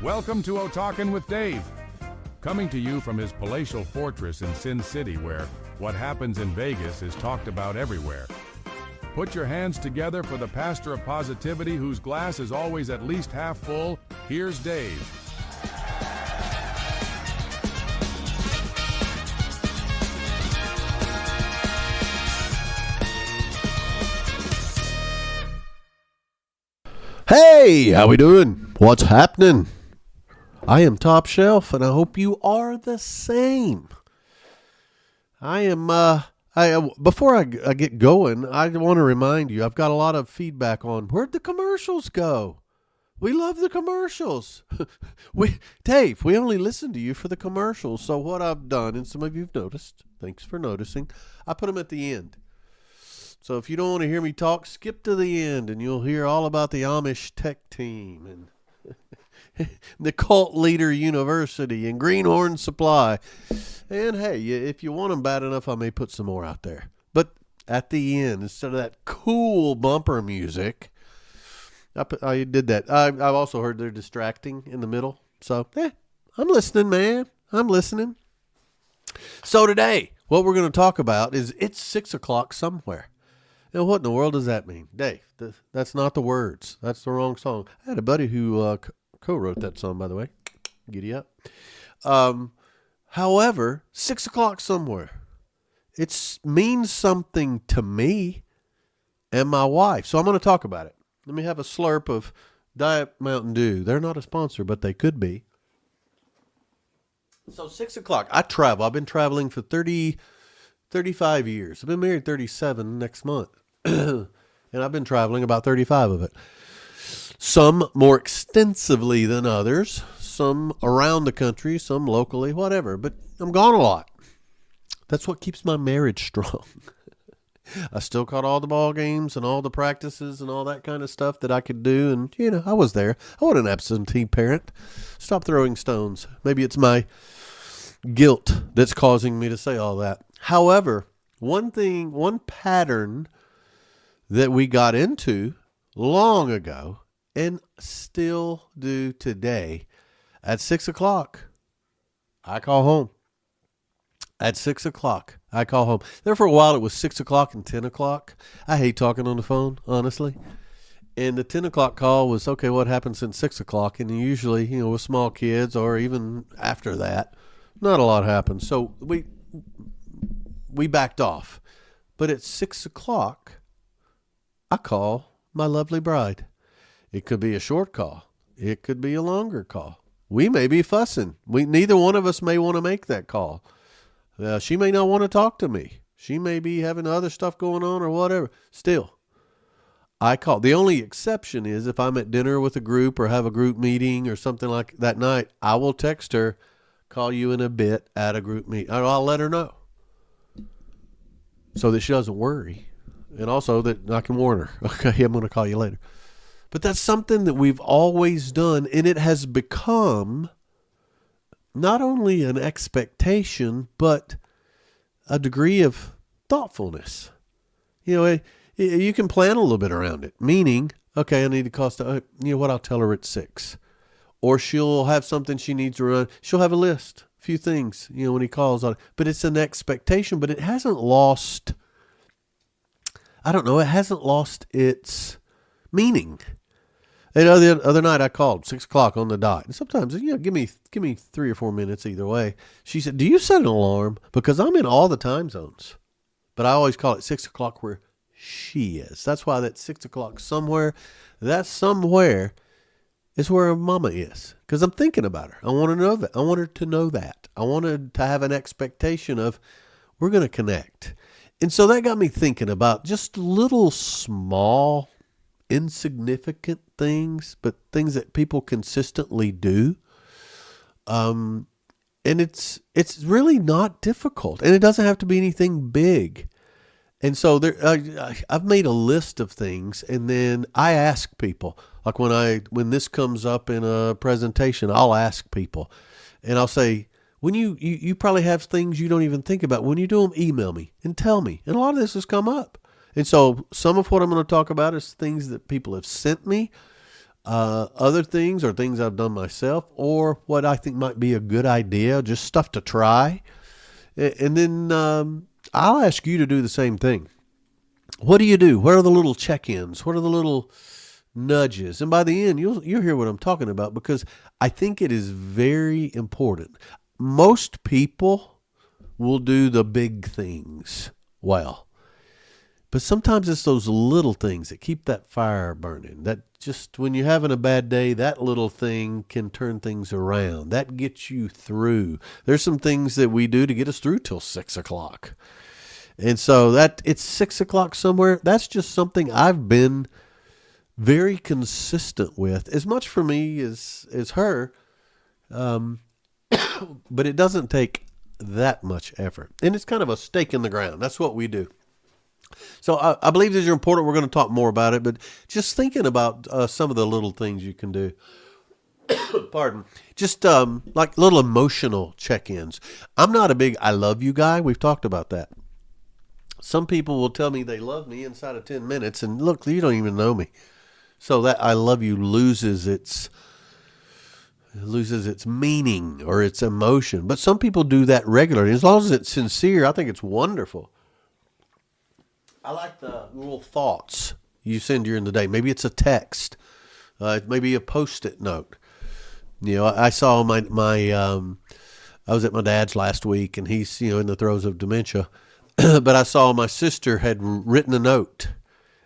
Welcome to Otakin with Dave, coming to you from his palatial fortress in Sin City, where what happens in Vegas is talked about everywhere. Put your hands together for the pastor of positivity whose glass is always at least half full. Here's Dave. Hey, how we doing? What's happening? I am Top Shelf, and I hope you are the same. Before I get going, I want to remind you, I've got a lot of feedback on where'd the commercials go? We love the commercials. Dave, we only listen to you for the commercials. So what I've done, and some of you've noticed, thanks for noticing, I put them at the end. So if you don't want to hear me talk, skip to the end and you'll hear all about the Amish Tech Team and the Cult Leader University and Greenhorn Supply. And hey, if you want them bad enough, I may put some more out there. But at the end, instead of that cool bumper music, I did that. I've also heard they're distracting in the middle. So, I'm listening, man. I'm listening. So today, what we're going to talk about is it's 6 o'clock somewhere. Now, what in the world does that mean? Dave, that's not the words. That's the wrong song. I had a buddy who co-wrote that song, by the way. Giddyup. However, 6 o'clock somewhere. It means something to me and my wife. So I'm going to talk about it. Let me have a slurp of Diet Mountain Dew. They're not a sponsor, but they could be. So 6 o'clock. I travel. I've been traveling for 35 years. I've been married 37 next month. And I've been traveling about 35 of it. Some more extensively than others. Some around the country, some locally, whatever. But I'm gone a lot. That's what keeps my marriage strong. I still caught all the ball games and all the practices and all that kind of stuff that I could do. And, I was there. I wasn't an absentee parent. Stop throwing stones. Maybe it's my guilt that's causing me to say all that. However, one pattern that we got into long ago and still do today, at 6 o'clock, I call home. At 6 o'clock, I call home. There for a while, it was 6 o'clock and 10 o'clock. I hate talking on the phone, honestly. And the 10 o'clock call was, okay, what happened since 6 o'clock? And usually, with small kids or even after that, not a lot happens. So we backed off. But at 6 o'clock, I call my lovely bride. It could be a short call. It could be a longer call. We may be fussing. Neither one of us may want to make that call. She may not want to talk to me. She may be having other stuff going on or whatever. Still, I call. The only exception is if I'm at dinner with a group or have a group meeting or something like that night, I will text her, call you in a bit at a group meeting. I'll let her know so that she doesn't worry. And also that I can warn her. Okay, I'm going to call you later. But that's something that we've always done, and it has become not only an expectation, but a degree of thoughtfulness. You can plan a little bit around it, meaning, okay, I need to call, I'll tell her at 6. Or she'll have something she needs to run. She'll have a list, a few things, when he calls on it. But it's an expectation, but it hasn't lost, it hasn't lost its meaning. And the other night I called 6 o'clock on the dot. And sometimes, give me 3 or 4 minutes either way. She said, do you set an alarm? Because I'm in all the time zones. But I always call it 6 o'clock where she is. That's why that 6 o'clock somewhere, that somewhere is where mama is. Because I'm thinking about her. I want to know that. I want her to know that. I wanted to have an expectation of we're going to connect. And so that got me thinking about just little small, insignificant things, but things that people consistently do. And it's really not difficult, and it doesn't have to be anything big. And so I've made a list of things, and then I ask people, like when this comes up in a presentation, I'll ask people, and I'll say, when you probably have things you don't even think about. When you do them, email me and tell me. And a lot of this has come up. And so some of what I'm going to talk about is things that people have sent me. Other things are things I've done myself or what I think might be a good idea, just stuff to try. And then I'll ask you to do the same thing. What do you do? What are the little check-ins? What are the little nudges? And by the end, you'll hear what I'm talking about, because I think it is very important. Most people will do the big things well, but sometimes it's those little things that keep that fire burning. That just when you're having a bad day, that little thing can turn things around. That gets you through. There's some things that we do to get us through till 6:00. And so that it's 6:00 somewhere. That's just something I've been very consistent with, as much for me as her. But it doesn't take that much effort. And it's kind of a stake in the ground. That's what we do. So I believe these are important. We're going to talk more about it, but just thinking about some of the little things you can do. Pardon. Just like little emotional check-ins. I'm not a big I love you guy. We've talked about that. Some people will tell me they love me inside of 10 minutes, and look, you don't even know me. So that I love you loses its meaning or its emotion. But some people do that regularly. As long as it's sincere, I think it's wonderful. I like the little thoughts you send during the day. Maybe it's a text. Maybe a Post-it note. You know, I saw I was at my dad's last week, and he's, in the throes of dementia. But I saw my sister had written a note,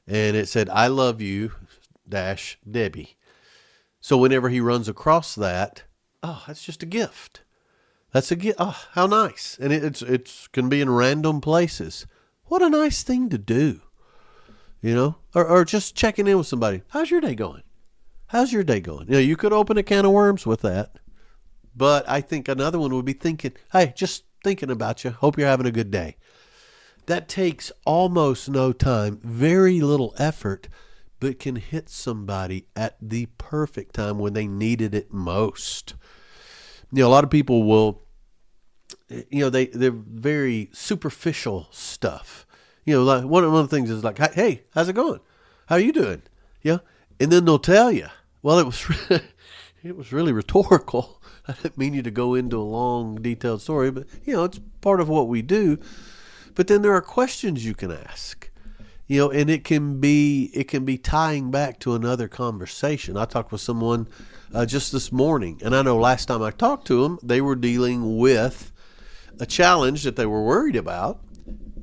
and it said, "I love you, Debbie." So whenever he runs across that, that's just a gift. That's a gift. Oh, how nice. And it's can be in random places. What a nice thing to do, or just checking in with somebody. How's your day going? How's your day going? You could open a can of worms with that, but I think another one would be thinking, hey, just thinking about you. Hope you're having a good day. That takes almost no time, very little effort, but can hit somebody at the perfect time when they needed it most. A lot of people will, they're very superficial stuff. Like one of the things is like, hey, how's it going? How are you doing? And then they'll tell you, well, it was really rhetorical. I didn't mean you to go into a long, detailed story, but it's part of what we do. But then there are questions you can ask, and it can be tying back to another conversation. I talked with someone just this morning, and I know last time I talked to them, they were dealing with a challenge that they were worried about.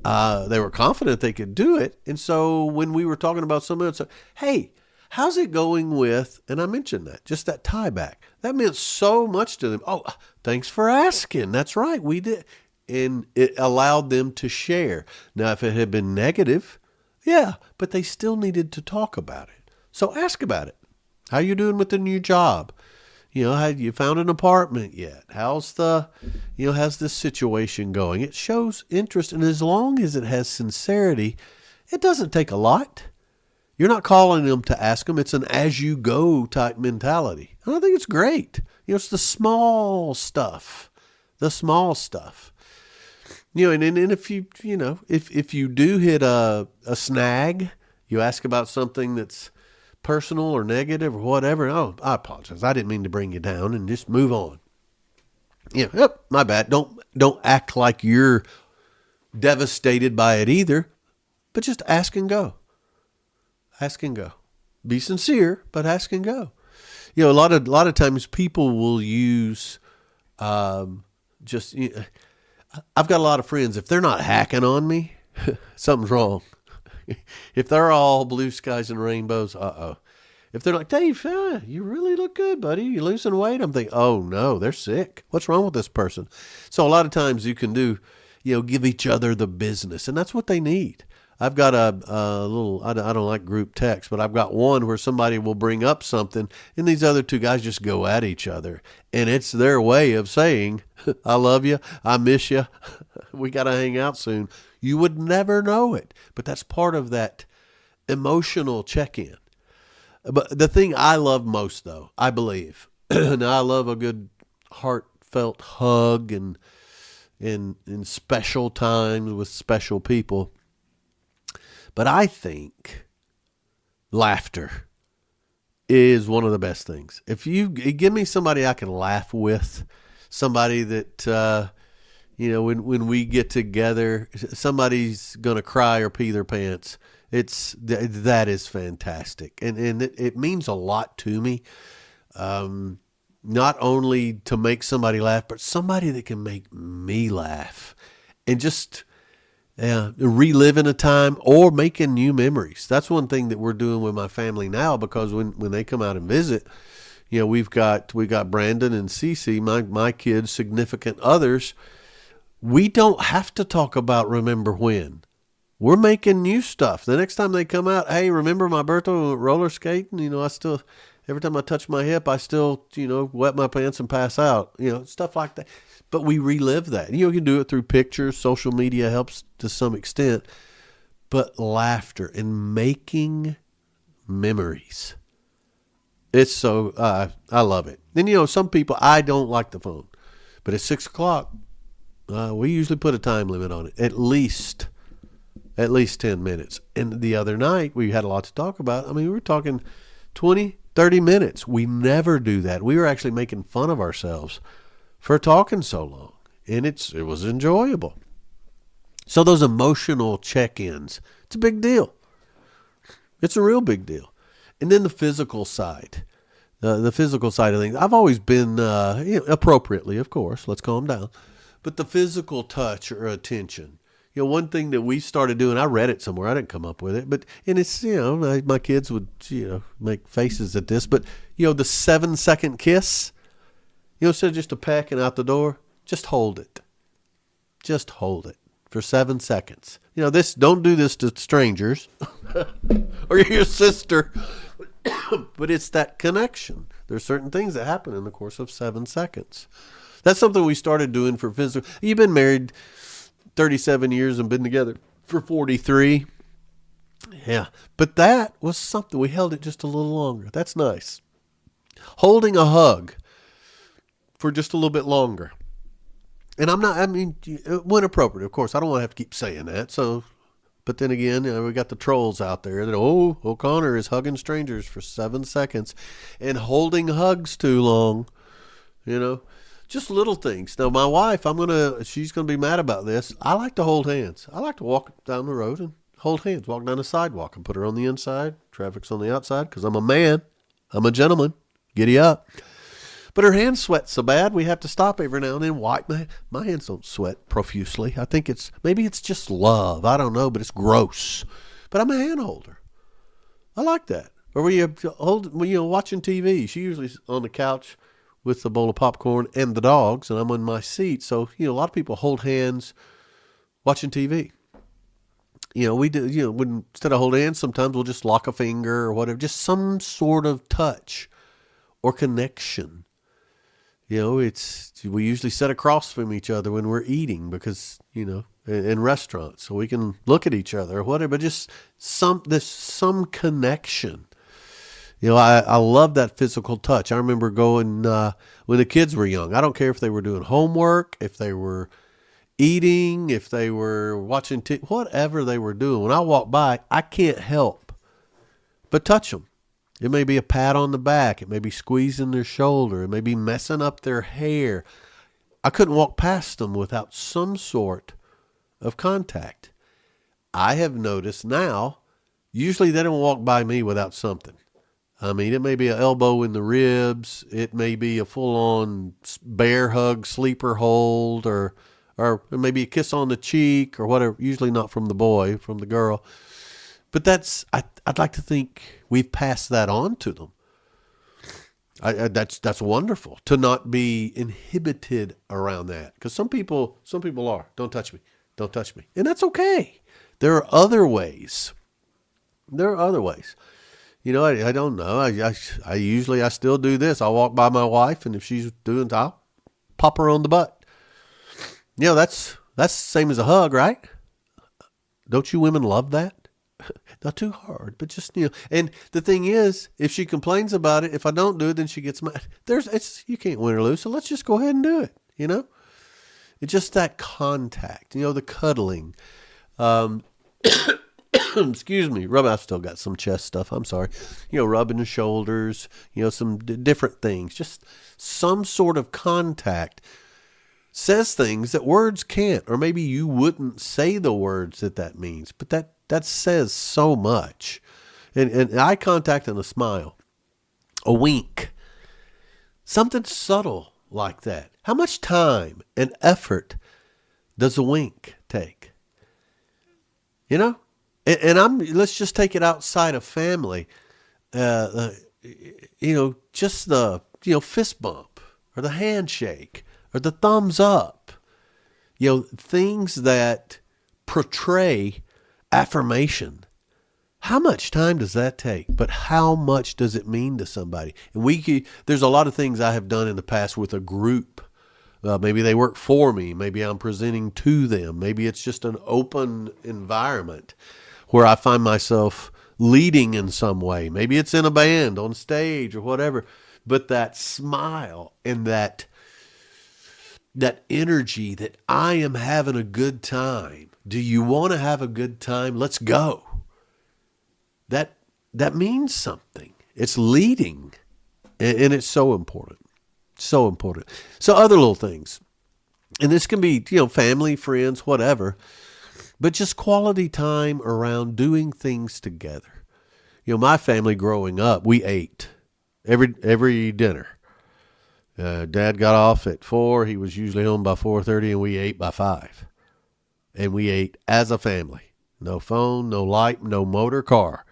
They were confident they could do it. And so when we were talking about something else, hey, how's it going with, and I mentioned that, just that tie back. That meant so much to them. Oh, thanks for asking. That's right, we did. And it allowed them to share. Now, if it had been negative, yeah, but they still needed to talk about it. So ask about it. How you doing with the new job? Have you found an apartment yet? How's this situation going? It shows interest, and as long as it has sincerity, it doesn't take a lot. You're not calling them to ask them. It's an as-you-go type mentality. And I think it's great. It's the small stuff. The small stuff. And if if you do hit a snag, you ask about something that's personal or negative or whatever. Oh, I apologize. I didn't mean to bring you down, and just move on. My bad. Don't act like you're devastated by it either, but just ask and go. Ask and go. Be sincere, but ask and go. A lot of times people will use I've got a lot of friends. If they're not hacking on me, something's wrong. If they're all blue skies and rainbows, If they're like, Dave, you really look good, buddy. You're losing weight. I'm thinking, oh no, they're sick. What's wrong with this person? So a lot of times you can do, give each other the business, and that's what they need. I've got a little, I don't like group text, but I've got one where somebody will bring up something and these other two guys just go at each other. And it's their way of saying, I love you. I miss you. We got to hang out soon. You would never know it, but that's part of that emotional check-in. But the thing I love most, though, I believe, now I love a good heartfelt hug and in special times with special people. But I think laughter is one of the best things. If you give me somebody I can laugh with, somebody that, when we get together, somebody's going to cry or pee their pants. That is fantastic. And it means a lot to me. Not only to make somebody laugh, but somebody that can make me laugh and just reliving a time or making new memories. That's one thing that we're doing with my family now, because when they come out and visit, we got Brandon and Cece, my kids, significant others. We don't have to talk about remember when. We're making new stuff. The next time they come out, hey, remember my birthday when we went roller skating? Every time I touch my hip, I still, wet my pants and pass out, stuff like that. But we relive that. You can do it through pictures. Social media helps to some extent. But laughter and making memories. It's so, I love it. Then, some people, I don't like the phone. But at 6 o'clock, we usually put a time limit on it. At least 10 minutes. And the other night, we had a lot to talk about. We were talking 20, 30 minutes. We never do that. We were actually making fun of ourselves for talking so long. And it was enjoyable. So those emotional check-ins, it's a big deal. It's a real big deal. And then the physical side. The physical side of things. I've always been, appropriately, of course, let's calm down. But the physical touch or attention. One thing that we started doing, I read it somewhere, I didn't come up with it, and it's, my kids would, make faces at this, but, the 7-second kiss, instead of just a peck and out the door, just hold it. Just hold it for 7 seconds. Don't do this to strangers or your sister, but it's that connection. There's certain things that happen in the course of 7 seconds. That's something we started doing for physical. You've been married 37 years and been together for 43. Yeah. But that was something. We held it just a little longer. That's nice. Holding a hug for just a little bit longer. And when appropriate, of course. I don't want to have to keep saying that. So, but then again, we got the trolls out there that, O'Connor is hugging strangers for 7 seconds and holding hugs too long, Just little things. Now, my wife, she's going to be mad about this. I like to hold hands. I like to walk down the road and hold hands, walk down the sidewalk and put her on the inside. Traffic's on the outside because I'm a man. I'm a gentleman. Giddy up. But her hands sweat so bad, we have to stop every now and then, wipe my hands don't sweat profusely. I think maybe it's just love. I don't know, but it's gross. But I'm a hand holder. I like that. Or when you're watching TV, she usually's on the couch with a bowl of popcorn and the dogs, and I'm in my seat. So, a lot of people hold hands watching TV. We do, instead of holding hands, sometimes we'll just lock a finger or whatever, just some sort of touch or connection. We usually sit across from each other when we're eating because, in restaurants, so we can look at each other or whatever, but just there's some connection. I love that physical touch. I remember going when the kids were young. I don't care if they were doing homework, if they were eating, if they were watching whatever they were doing. When I walk by, I can't help but touch them. It may be a pat on the back. It may be squeezing their shoulder. It may be messing up their hair. I couldn't walk past them without some sort of contact. I have noticed now, usually they don't walk by me without something. It may be an elbow in the ribs. It may be a full-on bear hug, sleeper hold, or maybe a kiss on the cheek or whatever. Usually not from the boy, from the girl. But I'd like to think we've passed that on to them. That's wonderful to not be inhibited around that. Because some people are. Don't touch me. And that's okay. There are other ways. I don't know. I still do this. I'll walk by my wife, and if she's doing, I'll pop her on the butt. That's the same as a hug, right? Don't you women love that? Not too hard, but just, and the thing is, if she complains about it, if I don't do it, then she gets mad. You can't win or lose. So let's just go ahead and do it. It's just that contact, the cuddling. excuse me, I've still got some chest stuff. I'm sorry. Rubbing the shoulders, some different things. Just some sort of contact says things that words can't, or maybe you wouldn't say the words that means, but that says so much. And eye contact and a smile, a wink, something subtle like that. How much time and effort does a wink take? And let's just take it outside of family. Just the, fist bump or the handshake or the thumbs up, things that portray affirmation. How much time does that take? But how much does it mean to somebody? And there's a lot of things I have done in the past with a group. Maybe they work for me. Maybe I'm presenting to them. Maybe it's just an open environment where I find myself leading in some way. Maybe it's in a band, on stage, or whatever. But that smile and that energy that I am having a good time. Do you want to have a good time? Let's go. That means something. It's leading, and it's so important. So important. So other little things, and this can be, family, friends, whatever, but just quality time around doing things together. My family growing up, we ate every dinner. Dad got off at 4. He was usually home by 4:30, and we ate by 5. And we ate as a family. No phone, no light, no motor car.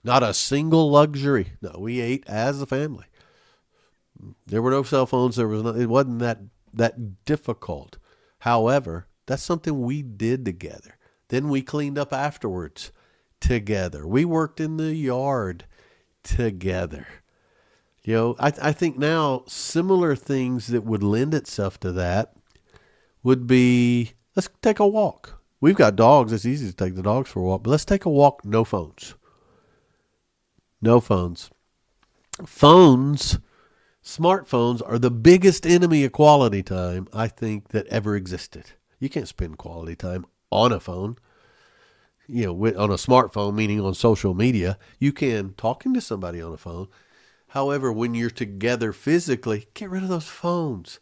Not a single luxury. No, we ate as a family. There were no cell phones. It wasn't that difficult. However, that's something we did together. Then we cleaned up afterwards together. We worked in the yard together. I think now similar things that would lend itself to that would be, let's take a walk. We've got dogs. It's easy to take the dogs for a walk, but let's take a walk. No phones. No phones. Smartphones are the biggest enemy of quality time, I think, that ever existed. You can't spend quality time on a phone, on a smartphone, meaning on social media. You can talking to somebody on a phone. However, when you're together physically, get rid of those phones.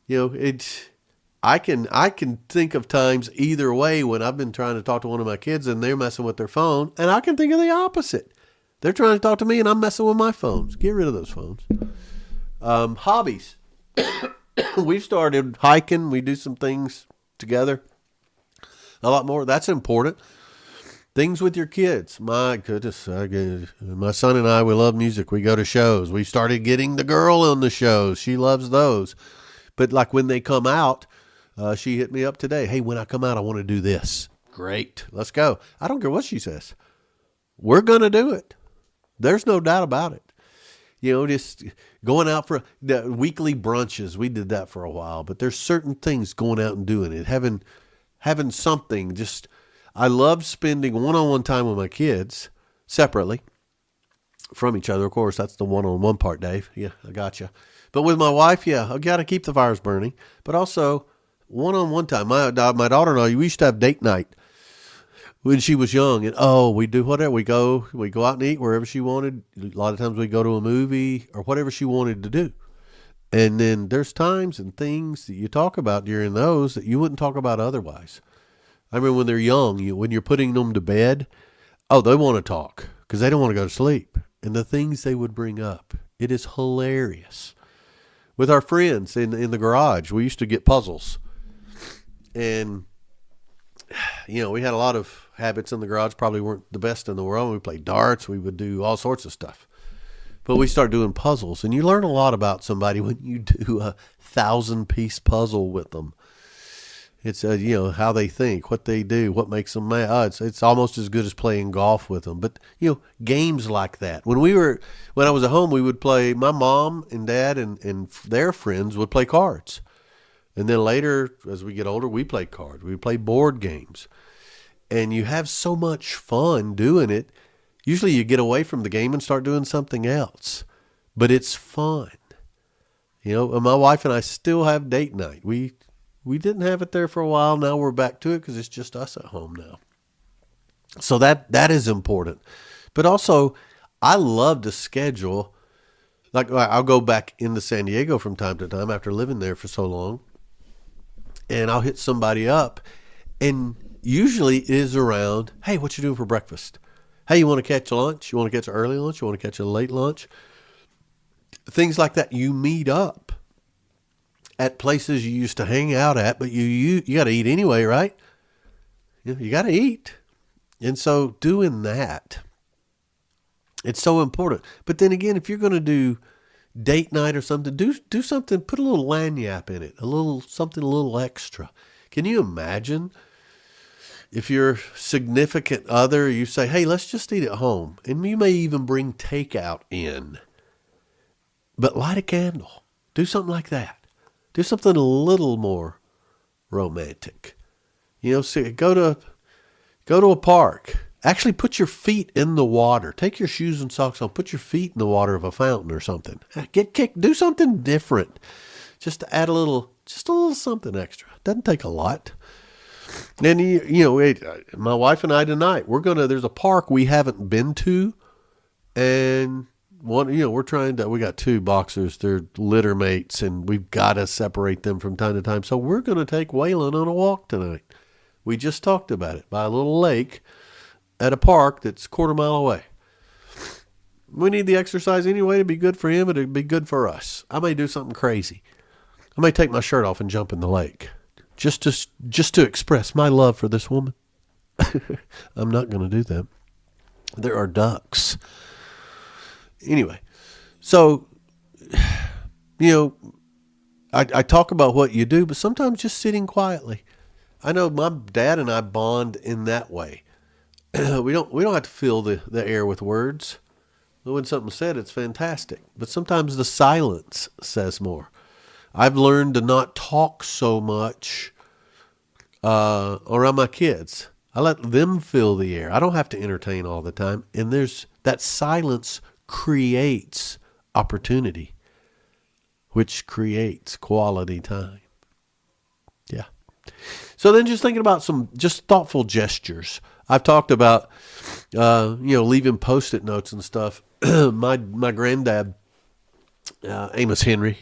I can think of times either way when I've been trying to talk to one of my kids and they're messing with their phone, and I can think of the opposite. They're trying to talk to me and I'm messing with my phones. Get rid of those phones. Hobbies. We've started hiking. We do some things together. A lot more. That's important. Things with your kids. My goodness. My son and I, we love music. We go to shows. We started getting the girl on the shows. She loves those. But like when they come out, she hit me up today. Hey, when I come out, I want to do this. Great. Let's go. I don't care what she says. We're going to do it. There's no doubt about it. Just going out for the weekly brunches. We did that for a while, but there's certain things going out and doing it. Having something. I love spending one-on-one time with my kids separately from each other. Of course, that's the one-on-one part, Dave. Yeah, I gotcha. But with my wife, I got to keep the fires burning, but also one-on-one time. My daughter and I, we used to have date night when she was young, and we do whatever. We go out and eat wherever she wanted. A lot of times we go to a movie or whatever she wanted to do. And then there's times and things that you talk about during those that you wouldn't talk about otherwise. I remember when they're young, when you're putting them to bed, they want to talk because they don't want to go to sleep. And the things they would bring up, it is hilarious. With our friends in the garage, we used to get puzzles. And, we had a lot of habits in the garage, probably weren't the best in the world. We played darts. We would do all sorts of stuff. But we started doing puzzles, and you learn a lot about somebody when you do a 1,000-piece puzzle with them. It's, how they think, what they do, what makes them mad. It's almost as good as playing golf with them. But, games like that. When I was at home, we would play, my mom and dad and their friends would play cards. And then later, as we get older, we play cards. We play board games. And you have so much fun doing it. Usually you get away from the game and start doing something else. But it's fun. And my wife and I still have date night. We didn't have it there for a while. Now we're back to it because it's just us at home now. So that is important. But also, I love to schedule. Like I'll go back into San Diego from time to time after living there for so long, and I'll hit somebody up, and usually it is around, hey, what you doing for breakfast? Hey, you want to catch lunch? You want to catch an early lunch? You want to catch a late lunch? Things like that. You meet up at places you used to hang out at, but you got to eat anyway, right? You got to eat. And so doing that, it's so important. But then again, if you're going to do date night or something, do something, put a little lagniappe in it, something a little extra. Can you imagine if your significant other, you say, hey, let's just eat at home. And you may even bring takeout in. But light a candle. Do something like that. Do something a little more romantic. Go to a park. Actually put your feet in the water. Take your shoes and socks on. Put your feet in the water of a fountain or something. Get kicked. Do something different. Just to add a little something extra. Doesn't take a lot. Then, my wife and I tonight, there's a park we haven't been to. And we got two boxers. They're litter mates and we've got to separate them from time to time. So we're going to take Waylon on a walk tonight. We just talked about it by a little lake at a park that's a quarter mile away. We need the exercise anyway to be good for him and to be good for us. I may do something crazy. I may take my shirt off and jump in the lake just to express my love for this woman. I'm not going to do that. There are ducks. Anyway, so, I talk about what you do, but sometimes just sitting quietly. I know my dad and I bond in that way. We don't have to fill the air with words. When something's said, it's fantastic. But sometimes the silence says more. I've learned to not talk so much around my kids. I let them fill the air. I don't have to entertain all the time. And that silence creates opportunity, which creates quality time. Yeah. So then just thinking about some just thoughtful gestures. I've talked about, leaving Post-it notes and stuff. My granddad, Amos Henry,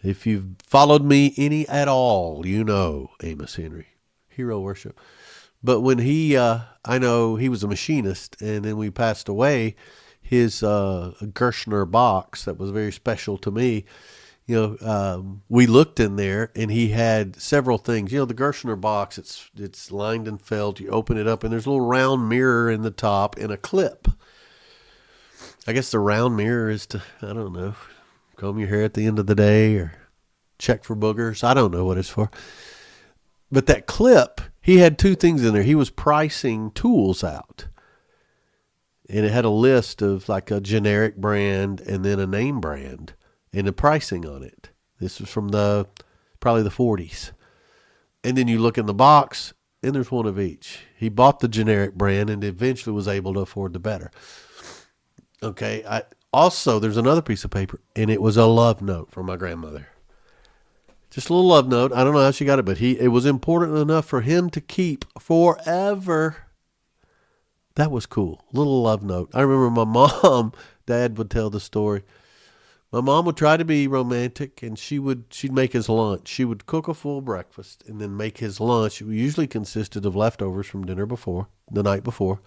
if you've followed me any at all, you know Amos Henry, hero worship. But when I know he was a machinist, and then we passed away, his Gershner box that was very special to me, we looked in there and he had several things. The Gershner box, it's lined and felt. You open it up and there's a little round mirror in the top and a clip. I guess the round mirror is to, I don't know, comb your hair at the end of the day or check for boogers. I don't know what it's for. But that clip, he had two things in there. He was pricing tools out. And it had a list of like a generic brand and then a name brand and the pricing on it. This was from probably the 40s. And then you look in the box and there's one of each. He bought the generic brand and eventually was able to afford the better. Okay. There's another piece of paper and it was a love note from my grandmother. Just a little love note. I don't know how she got it, but it was important enough for him to keep forever. That was cool. Little love note. I remember my Dad would tell the story. My mom would try to be romantic and she'd make his lunch. She would cook a full breakfast and then make his lunch. It usually consisted of leftovers from the night before.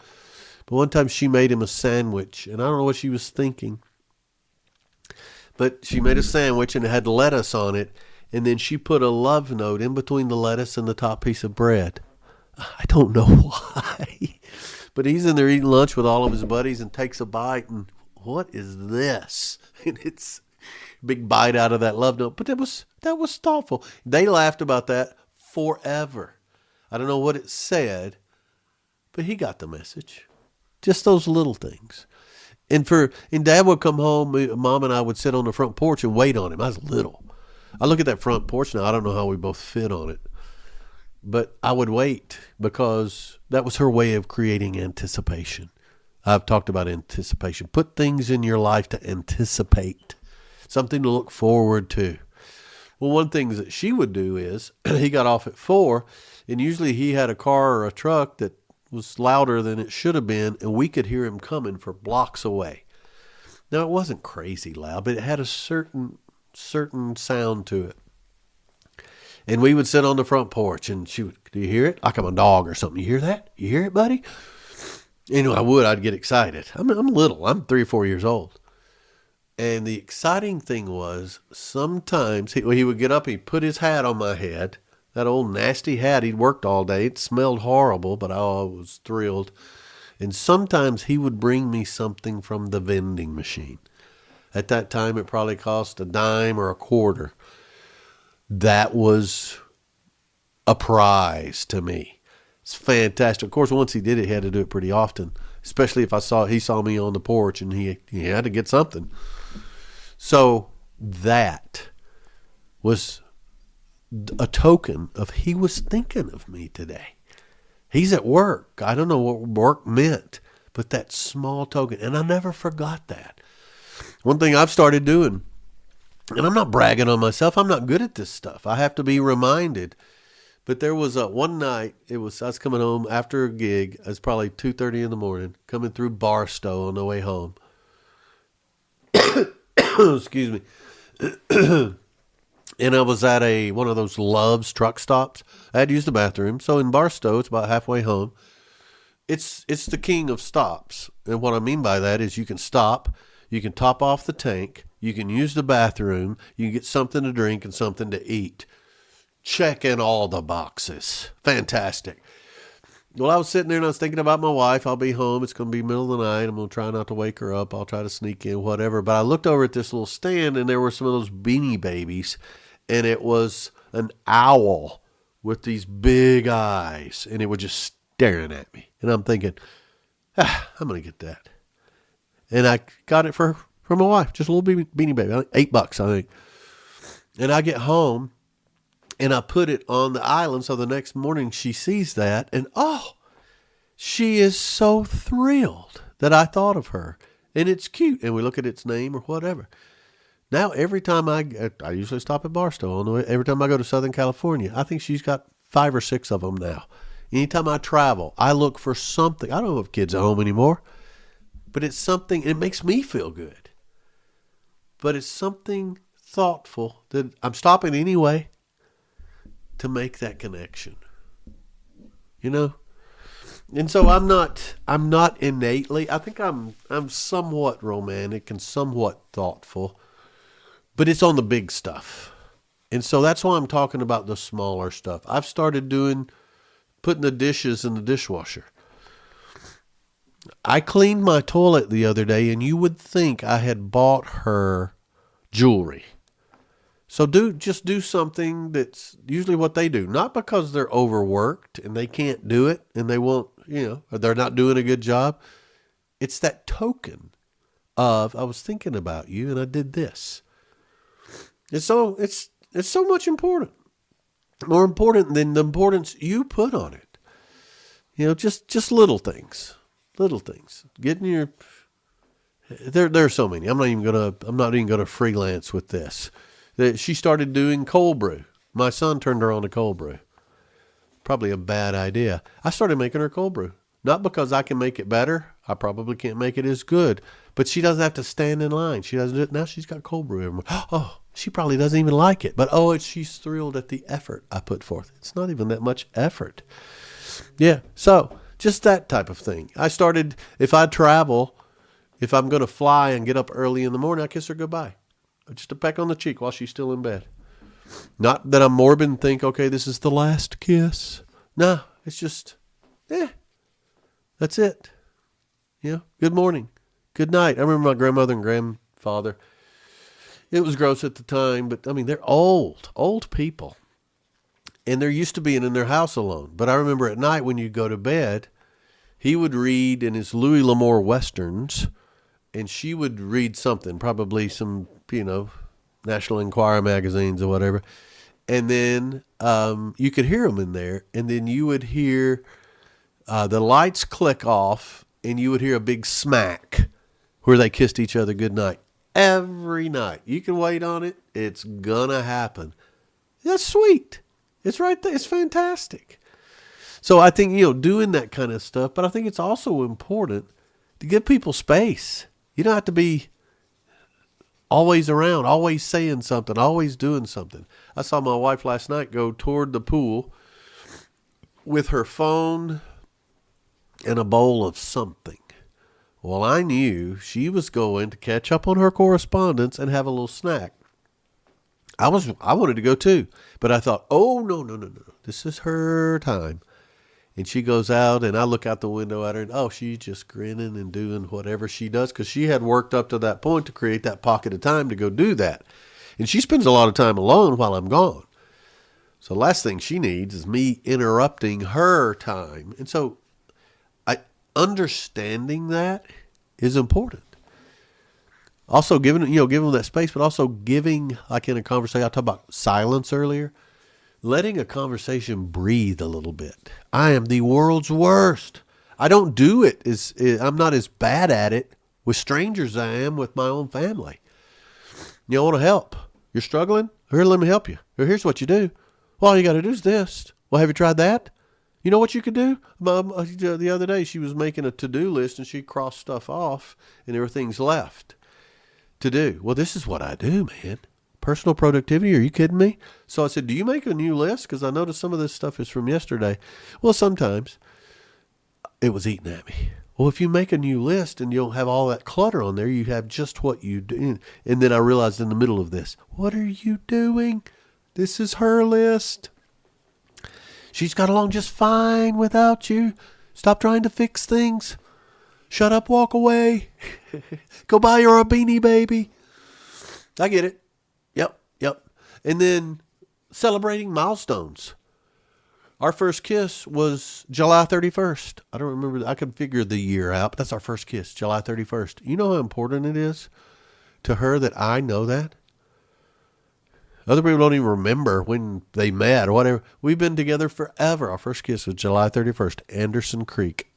But one time she made him a sandwich and I don't know what she was thinking. But she made a sandwich and it had lettuce on it. And then she put a love note in between the lettuce and the top piece of bread. I don't know why. But he's in there eating lunch with all of his buddies and takes a bite and what is this? And it's a big bite out of that love note. But that was thoughtful. They laughed about that forever. I don't know what it said, but he got the message. Just those little things. And Dad would come home, Mom and I would sit on the front porch and wait on him. I was little. I look at that front porch now. I don't know how we both fit on it. But I would wait because that was her way of creating anticipation. I've talked about anticipation. Put things in your life to anticipate, something to look forward to. Well, one thing that she would do is he got off at 4, and usually he had a car or a truck that was louder than it should have been, and we could hear him coming for blocks away. Now, it wasn't crazy loud, but it had a certain sound to it. And we would sit on the front porch, and she would, do you hear it? Like I'm a dog or something. You hear that? You hear it, buddy? And I'd get excited. I'm little. I'm 3 or 4 years old. And the exciting thing was sometimes he would get up, he'd put his hat on my head, that old nasty hat. He'd worked all day. It smelled horrible, but I was thrilled. And sometimes he would bring me something from the vending machine. At that time, it probably cost a dime or a quarter. That was a prize to me. It's fantastic. Of course, once he did it, he had to do it pretty often, especially if he saw me on the porch and he had to get something. So that was a token of he was thinking of me today. He's at work. I don't know what work meant, but that small token, and I never forgot that. One thing I've started doing, and I'm not bragging on myself. I'm not good at this stuff. I have to be reminded. But there was one night, I was coming home after a gig. It was probably 2:30 in the morning, coming through Barstow on the way home. Excuse me. And I was at one of those Love's truck stops. I had to use the bathroom. So in Barstow, it's about halfway home. It's the king of stops. And what I mean by that is you can stop, you can top off the tank, you can use the bathroom, you can get something to drink and something to eat. Checking all the boxes. Fantastic. Well, I was sitting there and I was thinking about my wife. I'll be home. It's going to be middle of the night. I'm going to try not to wake her up. I'll try to sneak in, whatever. But I looked over at this little stand and there were some of those Beanie Babies. And it was an owl with these big eyes. And it was just staring at me. And I'm thinking, I'm going to get that. And I got it for my wife. Just a little Beanie Baby. $8, I think. And I get home. And I put it on the island so the next morning she sees that. And, she is so thrilled that I thought of her. And it's cute. And we look at its name or whatever. Now, every time I usually stop at Barstow on the way. Every time I go to Southern California, I think she's got 5 or 6 of them now. Anytime I travel, I look for something. I don't know if kids are home anymore. But it's something, it makes me feel good. But it's something thoughtful that I'm stopping anyway to make that connection, and so I'm not innately, I think I'm somewhat romantic and somewhat thoughtful, but it's on the big stuff. And so that's why I'm talking about the smaller stuff. I've started putting the dishes in the dishwasher. I cleaned my toilet the other day and you would think I had bought her jewelry. So just do something that's usually what they do. Not because they're overworked and they can't do it and they won't, or they're not doing a good job. It's that token of, I was thinking about you and I did this. It's so much important. More important than the importance you put on it. Just little things. Little things. There are so many. I'm not even gonna freelance with this. She started doing cold brew. My son turned her on to cold brew. Probably a bad idea. I started making her cold brew. Not because I can make it better. I probably can't make it as good. But she doesn't have to stand in line. She doesn't do it. Now she's got cold brew every morning. Oh, she probably doesn't even like it. But she's thrilled at the effort I put forth. It's not even that much effort. Yeah, so just that type of thing. I started, if I travel, if I'm going to fly and get up early in the morning, I kiss her goodbye. Just a peck on the cheek while she's still in bed. Not that I'm morbid and think, okay, this is the last kiss. No, it's just, that's it. Good morning. Good night. I remember my grandmother and grandfather. It was gross at the time, but they're old people. And they're used to being in their house alone. But I remember at night when you go to bed, he would read in his Louis L'Amour Westerns, and she would read something, probably some, National Enquirer magazines or whatever. And then you could hear them in there. And then you would hear the lights click off and you would hear a big smack where they kissed each other goodnight. Every night. You can wait on it. It's going to happen. That's sweet. It's right there. It's fantastic. So I think, doing that kind of stuff, but I think it's also important to give people space. You don't have to be always around, always saying something, always doing something. I saw my wife last night go toward the pool with her phone and a bowl of something. Well, I knew she was going to catch up on her correspondence and have a little snack. I wanted to go too, but I thought, oh, no. This is her time. And she goes out, and I look out the window at her, and she's just grinning and doing whatever she does, because she had worked up to that point to create that pocket of time to go do that. And she spends a lot of time alone while I'm gone. So the last thing she needs is me interrupting her time. And so understanding that is important. Also giving them that space, but also giving, like in a conversation, I talked about silence earlier. Letting a conversation breathe a little bit. I am the world's worst. I don't do it. I'm not as bad at it with strangers as I am with my own family. You want to help. You're struggling? Here, let me help you. Here's what you do. Well, all you got to do is this. Well, have you tried that? You know what you could do? Mom, the other day she was making a to-do list and she crossed stuff off and there were things left to do. Well, this is what I do, man. Personal productivity? Are you kidding me? So I said, do you make a new list? Because I noticed some of this stuff is from yesterday. Well, sometimes. It was eating at me. Well, if you make a new list and you don't have all that clutter on there, you have just what you do. And then I realized in the middle of this, what are you doing? This is her list. She's got along just fine without you. Stop trying to fix things. Shut up, walk away. Go buy her a beanie, baby. I get it. Yep. And then celebrating milestones. Our first kiss was July 31st. I don't remember. I can figure the year out, but that's our first kiss, July 31st. You know how important it is to her that I know that? Other people don't even remember when they met or whatever. We've been together forever. Our first kiss was July 31st, Anderson Creek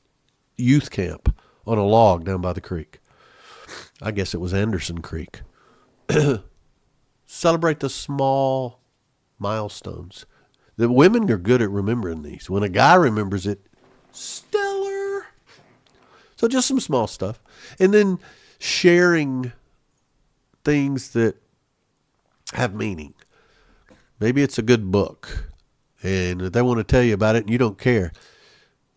youth camp on a log down by the creek. I guess it was Anderson Creek. Celebrate the small milestones. The women are good at remembering these. When a guy remembers it, stellar. So just some small stuff. And then sharing things that have meaning. Maybe it's a good book and they want to tell you about it and you don't care.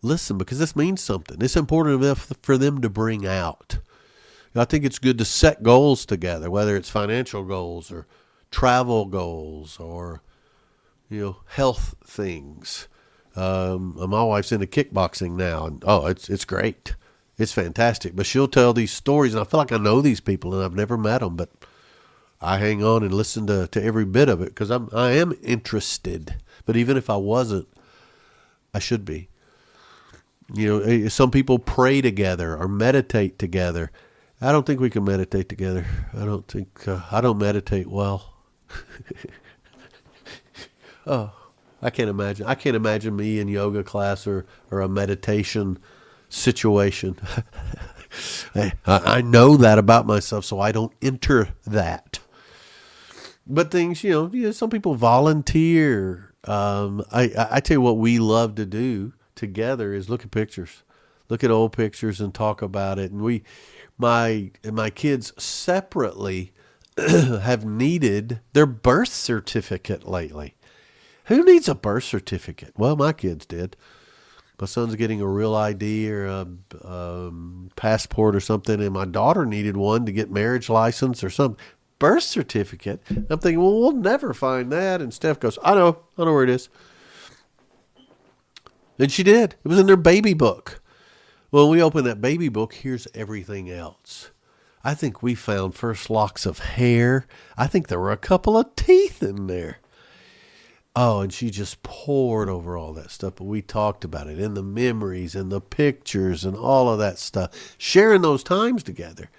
Listen, because this means something. It's important enough for them to bring out. I think it's good to set goals together, whether it's financial goals or travel goals or, health things. My wife's into kickboxing now, and it's great. It's fantastic. But she'll tell these stories, and I feel like I know these people, and I've never met them, but I hang on and listen to every bit of it because I am interested. But even if I wasn't, I should be. Some people pray together or meditate together. I don't think we can meditate together. I don't meditate well. I can't imagine me in yoga class or a meditation situation. I know that about myself, so I don't enter that. But things, some people volunteer. I tell you what we love to do together is look at pictures. Look at old pictures and talk about it. And my kids separately have needed their birth certificate lately. Who needs a birth certificate? Well, my kids did. My son's getting a real ID or a passport or something, and my daughter needed one to get marriage license or something. Birth certificate. I'm thinking, well, we'll never find that. And Steph goes, I know where it is. And she did. It was in their baby book. Well, when we open that baby book, here's everything else. I think we found first locks of hair. I think there were a couple of teeth in there. Oh, and she just poured over all that stuff. But we talked about it and the memories and the pictures and all of that stuff. Sharing those times together.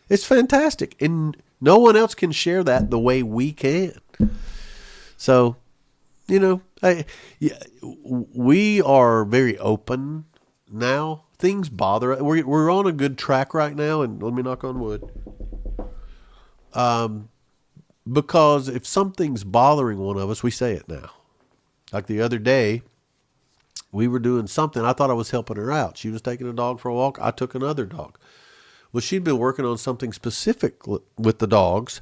It's fantastic. And no one else can share that the way we can. So, we are very open now. Things bother us. We're on a good track right now, and let me knock on wood. Because if something's bothering one of us, we say it now. Like the other day, We were doing something. I thought I was helping her out. She was taking a dog for a walk. I took another dog. Well, she'd been working on something specific with the dogs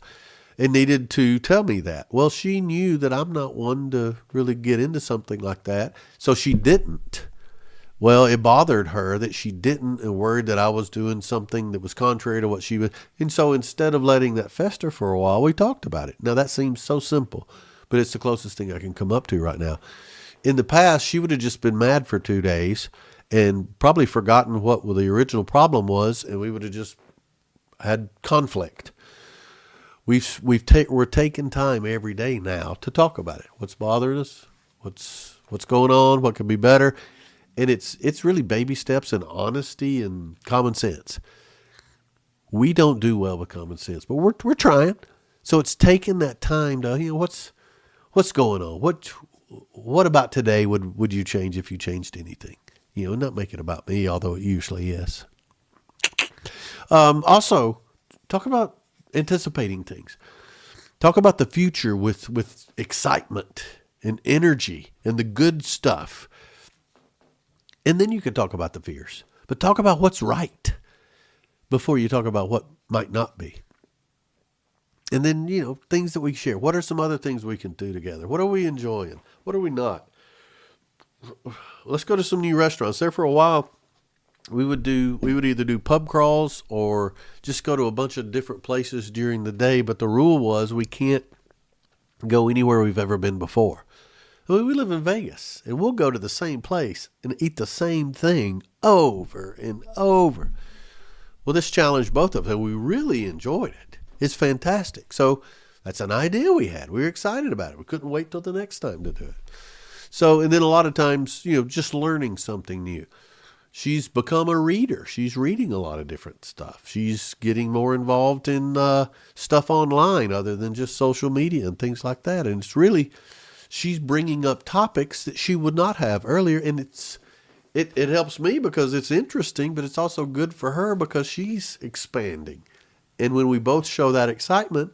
and needed to tell me that. Well, she knew that I'm not one to really get into something like that, so she didn't. Well, it bothered her that she didn't and worried that I was doing something that was contrary to what she was. And so instead of letting that fester for a while, we talked about it. Now, that seems so simple, but it's the closest thing I can come up to right now. In the past, she would have just been mad for 2 days and probably forgotten what the original problem was, and we would have just had conflict. We're taking time every day now to talk about it. What's bothering us? What's going on? What could be better? And it's really baby steps and honesty and common sense. We don't do well with common sense, but we're trying. So it's taking that time to, what's going on? What about today would you change if you changed anything? Not make it about me, although it usually is. Also, talk about anticipating things. Talk about the future with excitement and energy and the good stuff. And then you can talk about the fears. But talk about what's right before you talk about what might not be. And then, things that we share. What are some other things we can do together? What are we enjoying? What are we not? Let's go to some new restaurants. There for a while, we would either do pub crawls or just go to a bunch of different places during the day. But the rule was we can't go anywhere we've ever been before. We live in Vegas, and we'll go to the same place and eat the same thing over and over. Well, this challenged both of us, and we really enjoyed it. It's fantastic. So that's an idea we had. We were excited about it. We couldn't wait till the next time to do it. So, and then a lot of times, just learning something new. She's become a reader. She's reading a lot of different stuff. She's getting more involved in stuff online other than just social media and things like that. And it's really, she's bringing up topics that she would not have earlier. And it helps me because it's interesting, but it's also good for her because she's expanding. And when we both show that excitement,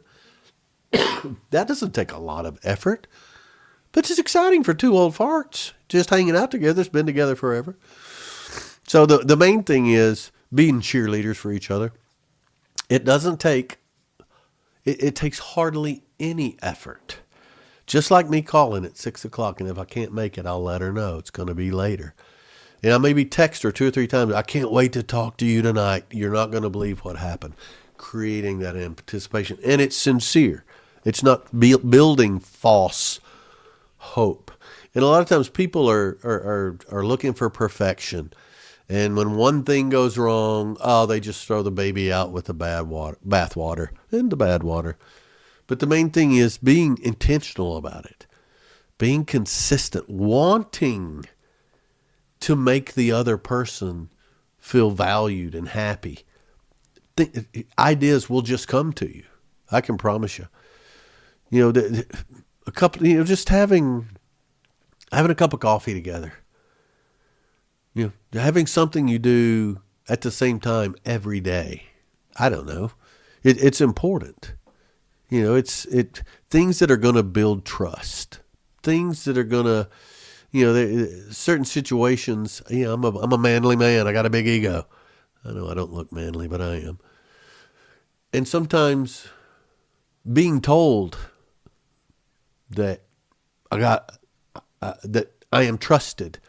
that doesn't take a lot of effort. But it's exciting for two old farts just hanging out together. It's been together forever. So the main thing is being cheerleaders for each other. It takes hardly any effort. Just like me calling at 6 o'clock, and if I can't make it, I'll let her know it's going to be later. And I maybe text her 2 or 3 times. I can't wait to talk to you tonight. You're not going to believe what happened. Creating that anticipation. And it's sincere. It's not building false hope. And a lot of times people are looking for perfection. And when one thing goes wrong, they just throw the baby out with the bath water and the bad water. But the main thing is being intentional about it, being consistent, wanting to make the other person feel valued and happy. Ideas will just come to you. I can promise you. A couple, just having a cup of coffee together. Having something you do at the same time every day. I don't know. It's important. It's things that are going to build trust. Things that are going to, certain situations. I'm a manly man. I got a big ego. I know I don't look manly, but I am. And sometimes being told that that I am trusted.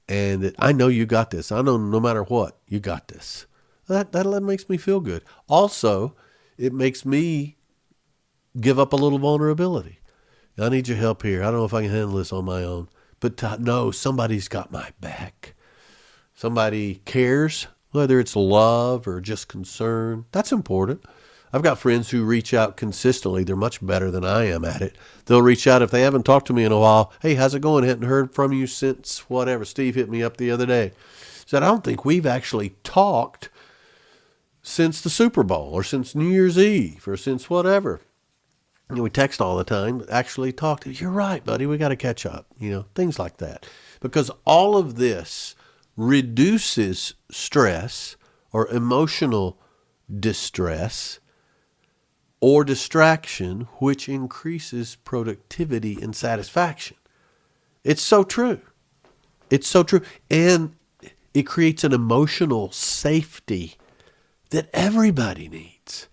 And that I know you got this. I know no matter what, you got this. That makes me feel good. Also, it makes me give up a little vulnerability. I need your help here. I don't know if I can handle this on my own. But to know somebody's got my back. Somebody cares, whether it's love or just concern. That's important. I've got friends who reach out consistently. They're much better than I am at it. They'll reach out if they haven't talked to me in a while. Hey, how's it going? Hadn't heard from you since whatever. Steve hit me up the other day. Said, I don't think we've actually talked since the Super Bowl or since New Year's Eve or since whatever. We text all the time, but actually talked. You're right, buddy. We got to catch up. Things like that. Because all of this reduces stress or emotional distress or distraction, which increases productivity and satisfaction. It's so true. It's so true. And it creates an emotional safety that everybody needs.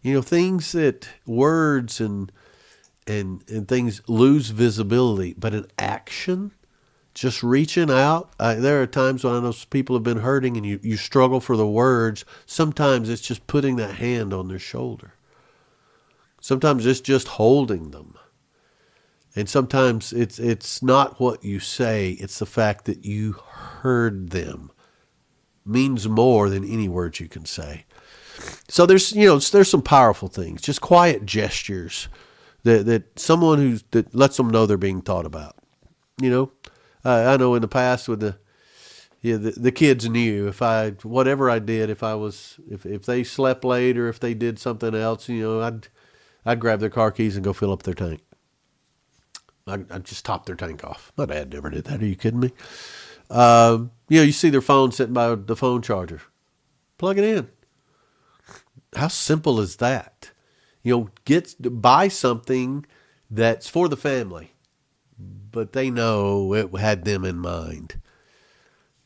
Things that words and things lose visibility, but an action, just reaching out. There are times when I know people have been hurting and you struggle for the words. Sometimes it's just putting that hand on their shoulder. Sometimes it's just holding them. And sometimes it's not what you say, it's the fact that you heard them. Means more than any words you can say. So there's some powerful things, just quiet gestures that someone that lets them know they're being thought about. I know in the past with the kids knew whatever I did, if they slept late or if they did something else, I'd grab their car keys and go fill up their tank. I'd just top their tank off. My dad never did that. Are you kidding me? You see their phone sitting by the phone charger. Plug it in. How simple is that? Buy something that's for the family, but they know it had them in mind.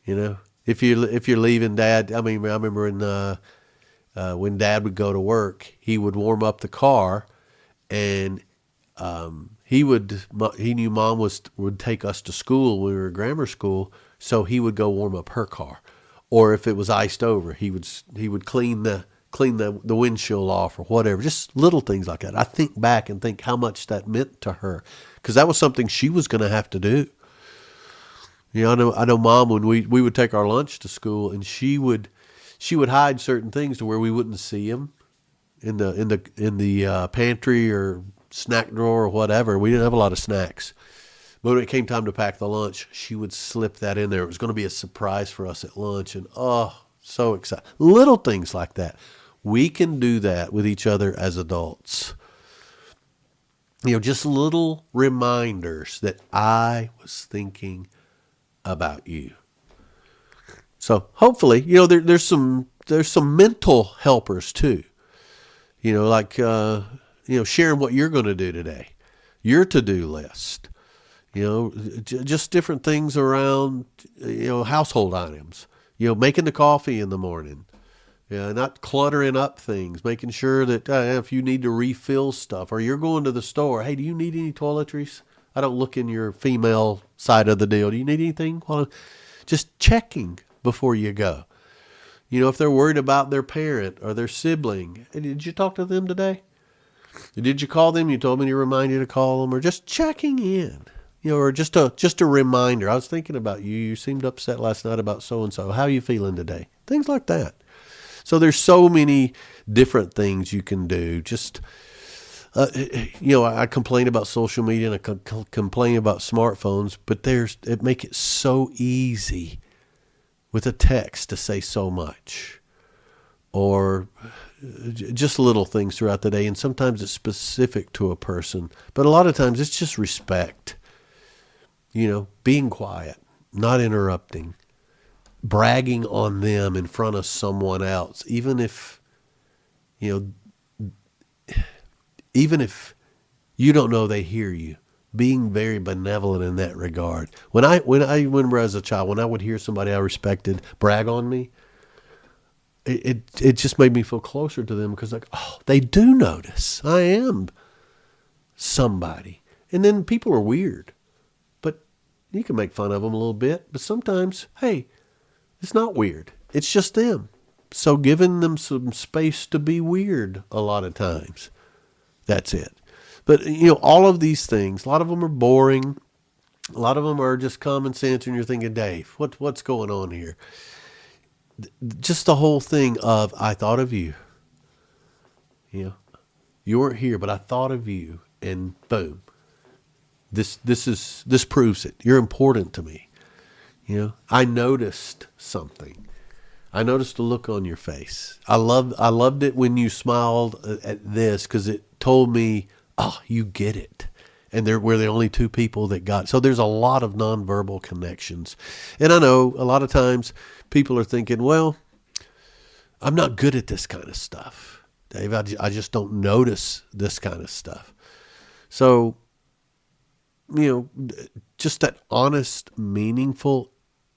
If you're leaving Dad, I remember when Dad would go to work, he would warm up the car, and he knew Mom would take us to school when we were in grammar school, so he would go warm up her car. Or if it was iced over, he would clean the windshield off or whatever. Just little things like that. I think back and think how much that meant to her, because that was something she was going to have to do. I know Mom, when we would take our lunch to school, and she would hide certain things to where we wouldn't see them in the pantry or snack drawer or whatever. We didn't have a lot of snacks. But when it came time to pack the lunch, she would slip that in there. It was going to be a surprise for us at lunch. And so excited. Little things like that. We can do that with each other as adults. Just little reminders that I was thinking about you. So hopefully, there's some mental helpers too. Like sharing what you're going to do today, your to-do list. Just different things around, household items. Making the coffee in the morning. Not cluttering up things. Making sure that if you need to refill stuff or you're going to the store, hey, do you need any toiletries? I don't look in your female side of the deal. Do you need anything? Well, just checking before you go. If they're worried about their parent or their sibling, hey, did you talk to them today? Did you call them? You told me to remind you to call them, or just checking in. Or just a reminder. I was thinking about you. You seemed upset last night about so-and-so. How are you feeling today? Things like that. So there's so many different things you can do. Just, I complain about social media and I complain about smartphones, but it make it so easy with a text to say so much. Or just little things throughout the day. And sometimes it's specific to a person. But a lot of times it's just respect. Being quiet, not interrupting, bragging on them in front of someone else, even if you don't know they hear you, being very benevolent in that regard. When I remember as a child, when I would hear somebody I respected brag on me, it just made me feel closer to them, because they do notice I am somebody. And then people are weird. You can make fun of them a little bit, but sometimes, hey, it's not weird. It's just them. So giving them some space to be weird a lot of times. That's it. But, all of these things, a lot of them are boring. A lot of them are just common sense, and you're thinking, Dave, what's going on here? Just the whole thing of, I thought of you. You weren't here, but I thought of you, and boom. This proves it. You're important to me. I noticed something. I noticed a look on your face. I loved it when you smiled at this, because it told me, you get it. And we're the only two people that got it. So there's a lot of nonverbal connections. And I know a lot of times people are thinking, well, I'm not good at this kind of stuff, Dave. I just don't notice this kind of stuff. So just that honest, meaningful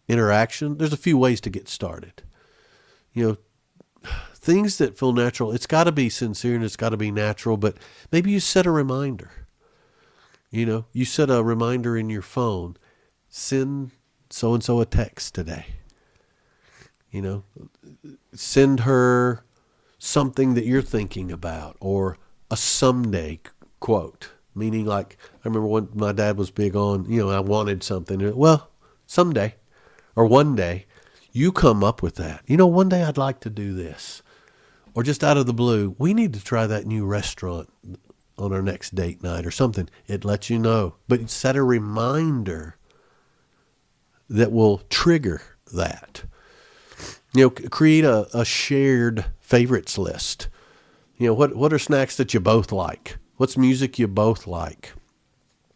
interaction. There's a few ways to get started. Things that feel natural. It's got to be sincere and it's got to be natural, but maybe you set a reminder. You set a reminder in your phone. Send so-and-so a text today. Send her something that you're thinking about, or a someday quote. Meaning, like, I remember when my dad was big on, I wanted something. Well, someday or one day, you come up with that. One day I'd like to do this. Or just out of the blue, we need to try that new restaurant on our next date night or something. It lets you know. But set a reminder that will trigger that. Create a shared favorites list. What are snacks that you both like? What's music you both like?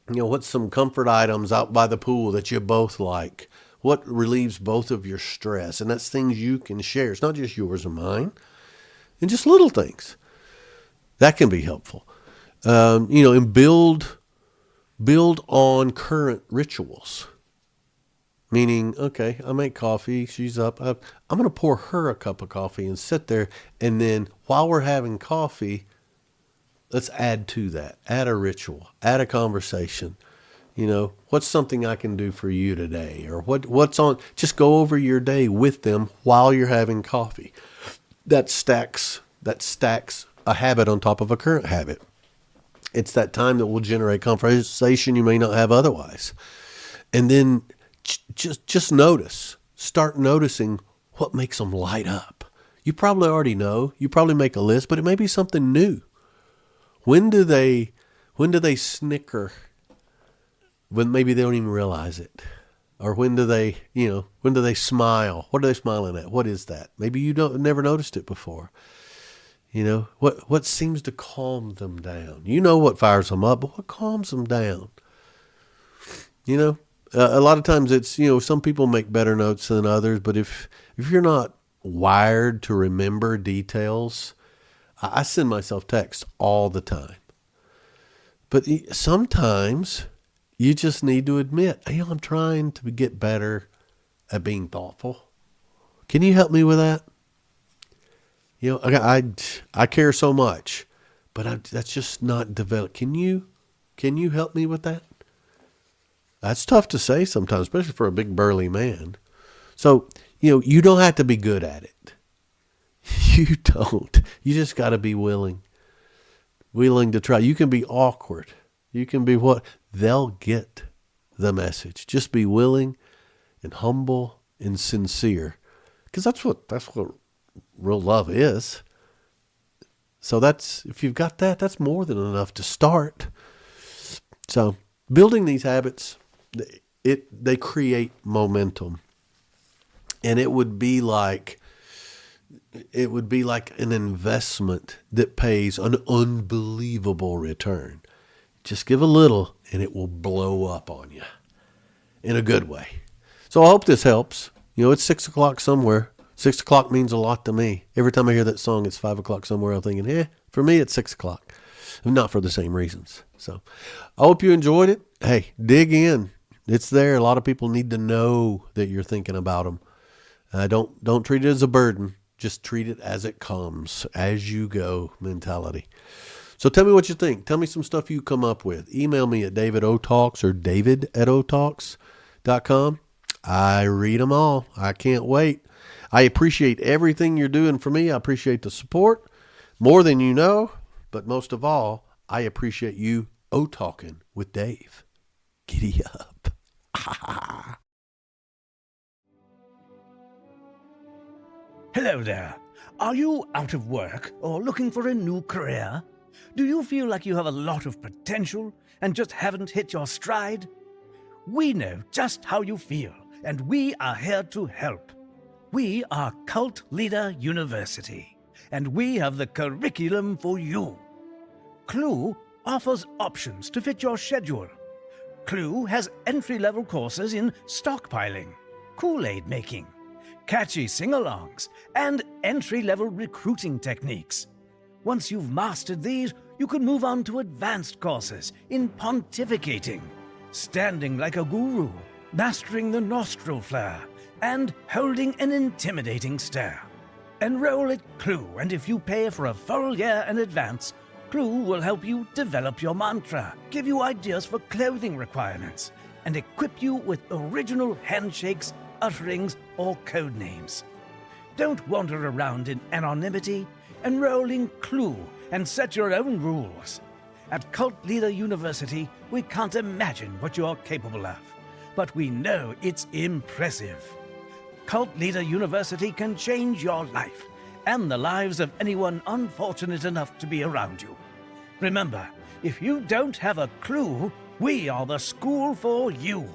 What's some comfort items out by the pool that you both like? What relieves both of your stress? And that's things you can share. It's not just yours and mine. And just little things. That can be helpful. And build on current rituals. Meaning, okay, I make coffee. She's up. I'm going to pour her a cup of coffee and sit there. And then while we're having coffee, let's add to that. Add a ritual. Add a conversation. What's something I can do for you today? Or what's on? Just go over your day with them while you're having coffee. That stacks a habit on top of a current habit. It's that time that will generate conversation you may not have otherwise. And then just notice. Start noticing what makes them light up. You probably already know. You probably make a list, but it may be something new. When do they snicker? When maybe they don't even realize it. Or when do they smile? What are they smiling at? What is that? Maybe you never noticed it before. What seems to calm them down? What fires them up, but what calms them down? A lot of times it's, some people make better notes than others, but if you're not wired to remember details, I send myself texts all the time. But sometimes you just need to admit, I'm trying to get better at being thoughtful. Can you help me with that? I care so much, but that's just not developed. Can you help me with that? That's tough to say sometimes, especially for a big burly man. So, you don't have to be good at it. You don't. You just got to be willing to try. You can be awkward. You can be what? They'll get the message. Just be willing and humble and sincere. Because that's what real love is. So if you've got that, that's more than enough to start. So building these habits, they create momentum. And it would be like an investment that pays an unbelievable return. Just give a little and it will blow up on you in a good way. So I hope this helps. It's 6 o'clock somewhere. 6 o'clock means a lot to me. Every time I hear that song, it's 5 o'clock somewhere. I'm thinking, for me, it's 6 o'clock. Not for the same reasons. So I hope you enjoyed it. Hey, dig in. It's there. A lot of people need to know that you're thinking about them. Don't treat it as a burden. Just treat it as it comes, as you go mentality. So tell me what you think. Tell me some stuff you come up with. Email me at davidotalks or david@otalks.com. I read them all. I can't wait. I appreciate everything you're doing for me. I appreciate the support more than you know. But most of all, I appreciate you O-Talking with Dave. Giddy up. Hello there. Are you out of work or looking for a new career? Do you feel like you have a lot of potential and just haven't hit your stride? We know just how you feel, and we are here to help. We are Cult Leader University, and we have the curriculum for you. Clue offers options to fit your schedule. Clue has entry-level courses in stockpiling, Kool-Aid making, catchy sing-alongs, and entry-level recruiting techniques. Once you've mastered these, you can move on to advanced courses in pontificating, standing like a guru, mastering the nostril flare, and holding an intimidating stare. Enroll at Clue, and if you pay for a full year in advance, Clue will help you develop your mantra, give you ideas for clothing requirements, and equip you with original handshakes, utterings, or code names. Don't wander around in anonymity. Enroll in Clue and set your own rules. At Cult Leader University, we can't imagine what you're capable of, but we know it's impressive. Cult Leader University can change your life and the lives of anyone unfortunate enough to be around you. Remember, if you don't have a clue, we are the school for you.